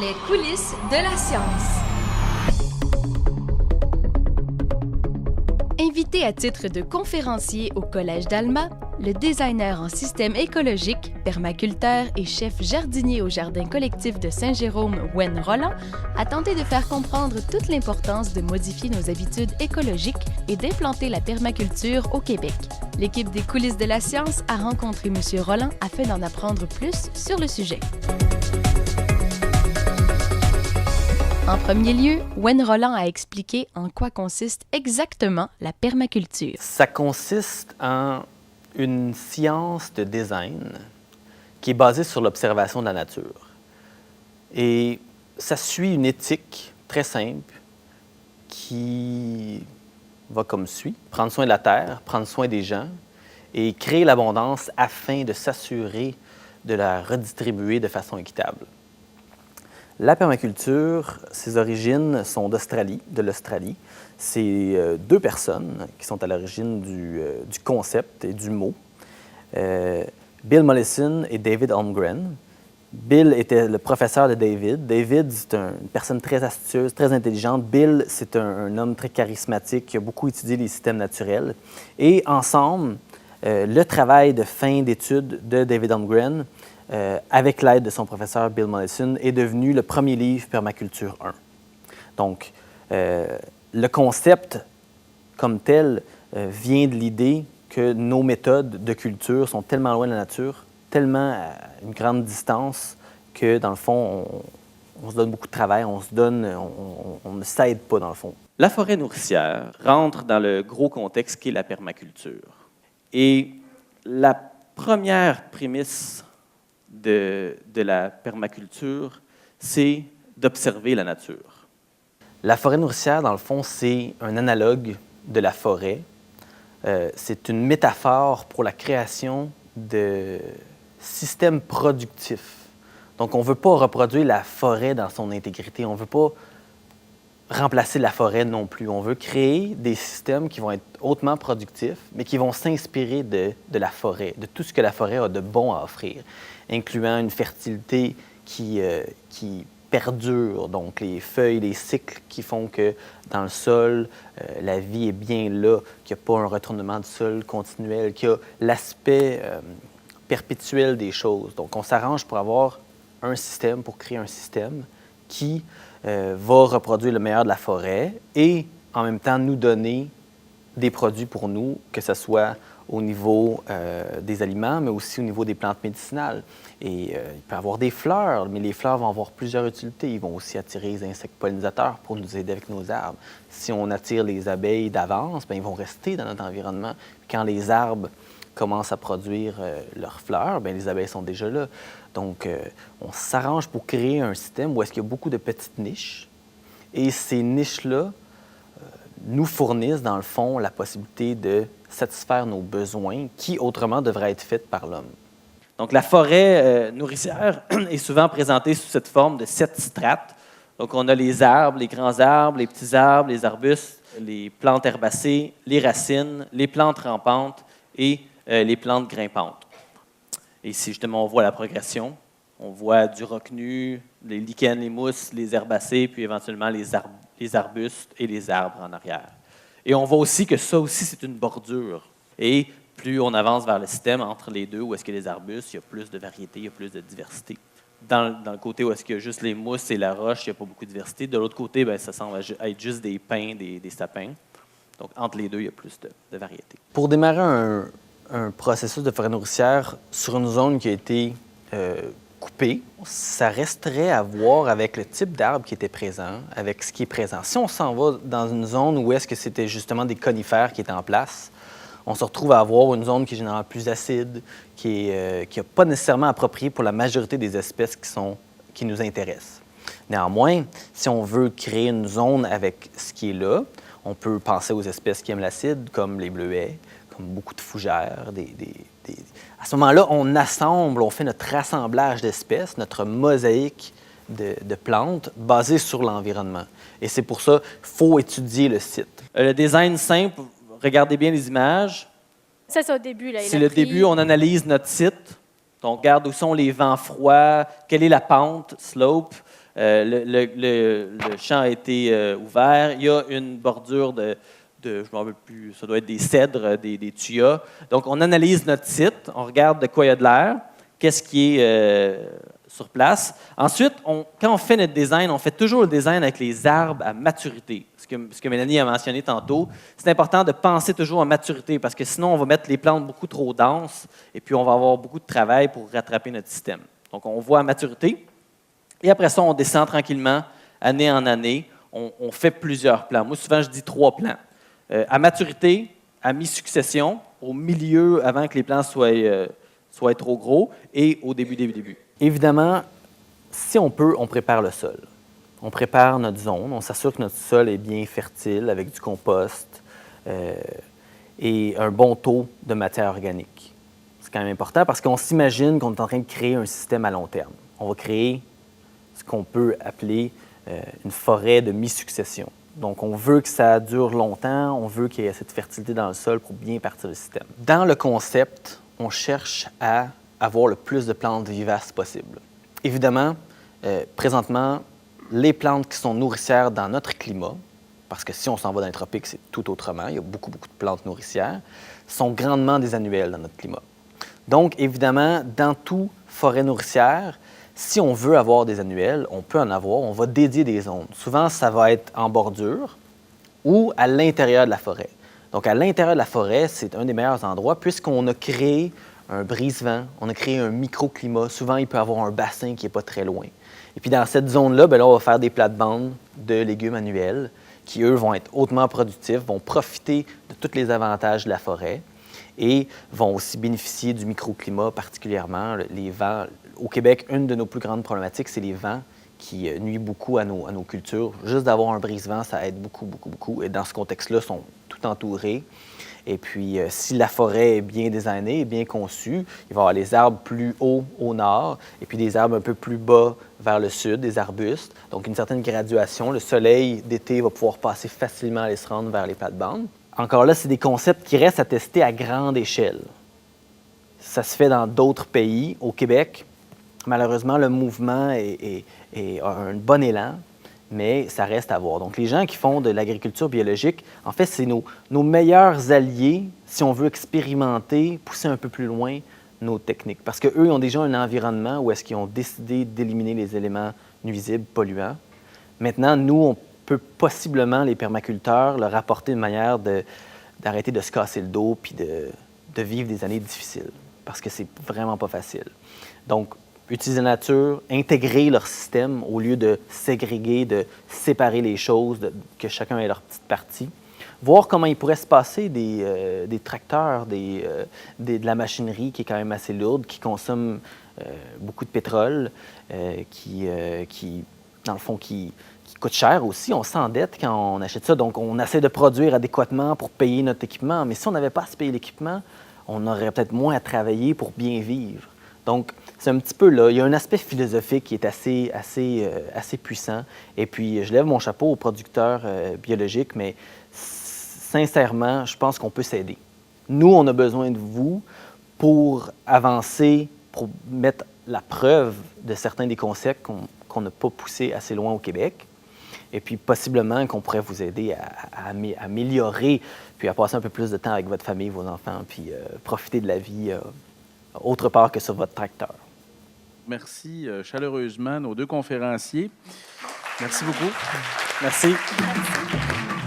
Les coulisses de la science. Invité à titre de conférencier au Collège d'Alma, le designer en système écologique, permaculteur et chef jardinier au Jardin collectif de Saint-Jérôme, Wen Roland, a tenté de faire comprendre toute l'importance de modifier nos habitudes écologiques et d'implanter la permaculture au Québec. L'équipe des coulisses de la science a rencontré M. Roland afin d'en apprendre plus sur le sujet. En premier lieu, Wen Roland a expliqué en quoi consiste exactement la permaculture. Ça consiste en une science de design qui est basée sur l'observation de la nature. Et ça suit une éthique très simple qui va comme suit. Prendre soin de la terre, prendre soin des gens et créer l'abondance afin de s'assurer de la redistribuer de façon équitable. La permaculture, ses origines sont de l'Australie. C'est deux personnes qui sont à l'origine du concept et du mot. Bill Mollison et David Holmgren. Bill était le professeur de David. David, c'est une personne très astucieuse, très intelligente. Bill, c'est un homme très charismatique qui a beaucoup étudié les systèmes naturels. Et ensemble, le travail de fin d'études de David Holmgren, avec l'aide de son professeur Bill Mollison, est devenu le premier livre Permaculture 1. Donc, le concept comme tel vient de l'idée que nos méthodes de culture sont tellement loin de la nature, tellement à une grande distance, que dans le fond, on se donne beaucoup de travail, on ne s'aide pas dans le fond. La forêt nourricière rentre dans le gros contexte qui est la permaculture. Et la première prémisse de la permaculture, c'est d'observer la nature. La forêt nourricière, dans le fond, c'est un analogue de la forêt. C'est une métaphore pour la création de systèmes productifs. Donc, on ne veut pas reproduire la forêt dans son intégrité. On ne veut pas remplacer la forêt non plus. On veut créer des systèmes qui vont être hautement productifs, mais qui vont s'inspirer de la forêt, de tout ce que la forêt a de bon à offrir, incluant une fertilité qui perdure, donc les feuilles, les cycles qui font que dans le sol, la vie est bien là, qu'il n'y a pas un retournement de sol continuel, qu'il y a l'aspect perpétuel des choses. Donc, on s'arrange pour avoir un système, pour créer un système qui va reproduire le meilleur de la forêt et en même temps nous donner des produits pour nous, que ce soit au niveau des aliments, mais aussi au niveau des plantes médicinales. Et il peut y avoir des fleurs, mais les fleurs vont avoir plusieurs utilités. Ils vont aussi attirer les insectes pollinisateurs pour nous aider avec nos arbres. Si on attire les abeilles d'avance, bien, ils vont rester dans notre environnement. Quand les arbres commencent à produire leurs fleurs, bien, les abeilles sont déjà là. Donc, on s'arrange pour créer un système où est-ce qu'il y a beaucoup de petites niches. Et ces niches-là nous fournissent, dans le fond, la possibilité de satisfaire nos besoins qui, autrement, devraient être faits par l'homme. Donc, la forêt nourricière est souvent présentée sous cette forme de 7 strates. Donc, on a les arbres, les grands arbres, les petits arbres, les arbustes, les plantes herbacées, les racines, les plantes rampantes et les plantes grimpantes. Et ici, justement, on voit la progression. On voit du roc nu, les lichens, les mousses, les herbacées, puis éventuellement les arbustes et les arbres en arrière. Et on voit aussi que ça aussi, c'est une bordure. Et plus on avance vers le système, entre les deux, où est-ce qu'il y a les arbustes, il y a plus de variété, il y a plus de diversité. Dans le côté où est-ce qu'il y a juste les mousses et la roche, il n'y a pas beaucoup de diversité. De l'autre côté, bien, ça semble être juste des pins, des sapins. Donc, entre les deux, il y a plus de variété. Pour démarrer un processus de forêt nourricière sur une zone qui a été coupée, ça resterait à voir avec le type d'arbre qui était présent, avec ce qui est présent. Si on s'en va dans une zone où est-ce que c'était justement des conifères qui étaient en place, on se retrouve à avoir une zone qui est généralement plus acide, qui n'est pas nécessairement appropriée pour la majorité des espèces qui nous intéressent. Néanmoins, si on veut créer une zone avec ce qui est là, on peut penser aux espèces qui aiment l'acide, comme les bleuets, comme beaucoup de fougères. À ce moment-là, on assemble, on fait notre assemblage d'espèces, notre mosaïque de plantes basée sur l'environnement. Et c'est pour ça qu'il faut étudier le site. Le design simple, regardez bien les images. Ça, c'est au début. Là, c'est le début, on analyse notre site. Donc, on regarde où sont les vents froids, quelle est la pente, slope, Le champ a été ouvert. Il y a une bordure je ne me rappelle plus, ça doit être des cèdres, des tuyas. Donc, on analyse notre site, on regarde de quoi il y a de l'air, qu'est-ce qui est sur place. Ensuite, quand on fait notre design, on fait toujours le design avec les arbres à maturité. Ce que Mélanie a mentionné tantôt, c'est important de penser toujours à maturité parce que sinon, on va mettre les plantes beaucoup trop denses et puis on va avoir beaucoup de travail pour rattraper notre système. Donc, on voit à maturité et après ça, on descend tranquillement, année en année. On fait plusieurs plans. Moi, souvent, je dis 3 plans. À maturité, à mi-succession, au milieu, avant que les plants soient trop gros, et au début. Évidemment, si on peut, on prépare le sol. On prépare notre zone, on s'assure que notre sol est bien fertile avec du compost et un bon taux de matière organique. C'est quand même important parce qu'on s'imagine qu'on est en train de créer un système à long terme. On va créer ce qu'on peut appeler une forêt de mi-succession. Donc, on veut que ça dure longtemps, on veut qu'il y ait cette fertilité dans le sol pour bien partir le système. Dans le concept, on cherche à avoir le plus de plantes vivaces possible. Évidemment, présentement, les plantes qui sont nourricières dans notre climat, parce que si on s'en va dans les tropiques, c'est tout autrement, il y a beaucoup de plantes nourricières, sont grandement des annuelles dans notre climat. Donc, évidemment, dans toute forêt nourricière, si on veut avoir des annuelles, on peut en avoir, on va dédier des zones. Souvent, ça va être en bordure ou à l'intérieur de la forêt. Donc, à l'intérieur de la forêt, c'est un des meilleurs endroits puisqu'on a créé un brise-vent, on a créé un microclimat. Souvent, il peut y avoir un bassin qui n'est pas très loin. Et puis, dans cette zone-là, là, on va faire des plates-bandes de légumes annuels qui, eux, vont être hautement productifs, vont profiter de tous les avantages de la forêt et vont aussi bénéficier du microclimat, particulièrement les vents. Au Québec, une de nos plus grandes problématiques, c'est les vents qui nuisent beaucoup à nos cultures. Juste d'avoir un brise-vent, ça aide beaucoup. Et dans ce contexte-là, ils sont tout entourés. Et puis, si la forêt est bien designée, bien conçue, il va y avoir les arbres plus hauts au nord et puis des arbres un peu plus bas vers le sud, des arbustes. Donc, une certaine graduation. Le soleil d'été va pouvoir passer facilement et se rendre vers les plates-bandes. Encore là, c'est des concepts qui restent à tester à grande échelle. Ça se fait dans d'autres pays. Au Québec, malheureusement, le mouvement a un bon élan, mais ça reste à voir. Donc, les gens qui font de l'agriculture biologique, en fait, c'est nos meilleurs alliés si on veut expérimenter, pousser un peu plus loin nos techniques. Parce qu'eux, ils ont déjà un environnement où est-ce qu'ils ont décidé d'éliminer les éléments nuisibles, polluants. Maintenant, nous, on peut possiblement, les permaculteurs, leur apporter une manière d'arrêter de se casser le dos puis de vivre des années difficiles. Parce que c'est vraiment pas facile. Donc, utiliser la nature, intégrer leur système au lieu de ségréguer, de séparer les choses, que chacun ait leur petite partie. Voir comment il pourrait se passer des tracteurs, de la machinerie qui est quand même assez lourde, qui consomme beaucoup de pétrole, qui dans le fond, qui coûte cher aussi. On s'endette quand on achète ça. Donc, on essaie de produire adéquatement pour payer notre équipement. Mais si on n'avait pas à se payer l'équipement, on aurait peut-être moins à travailler pour bien vivre. Donc, c'est un petit peu là. Il y a un aspect philosophique qui est assez puissant. Et puis, je lève mon chapeau aux producteurs biologiques, mais sincèrement, je pense qu'on peut s'aider. Nous, on a besoin de vous pour avancer, pour mettre la preuve de certains des concepts qu'on n'a pas poussés assez loin au Québec. Et puis, possiblement qu'on pourrait vous aider à améliorer, puis à passer un peu plus de temps avec votre famille, vos enfants, puis profiter de la vie autre part que sur votre tracteur. Merci chaleureusement nos 2 conférenciers. Merci beaucoup. Merci. Merci.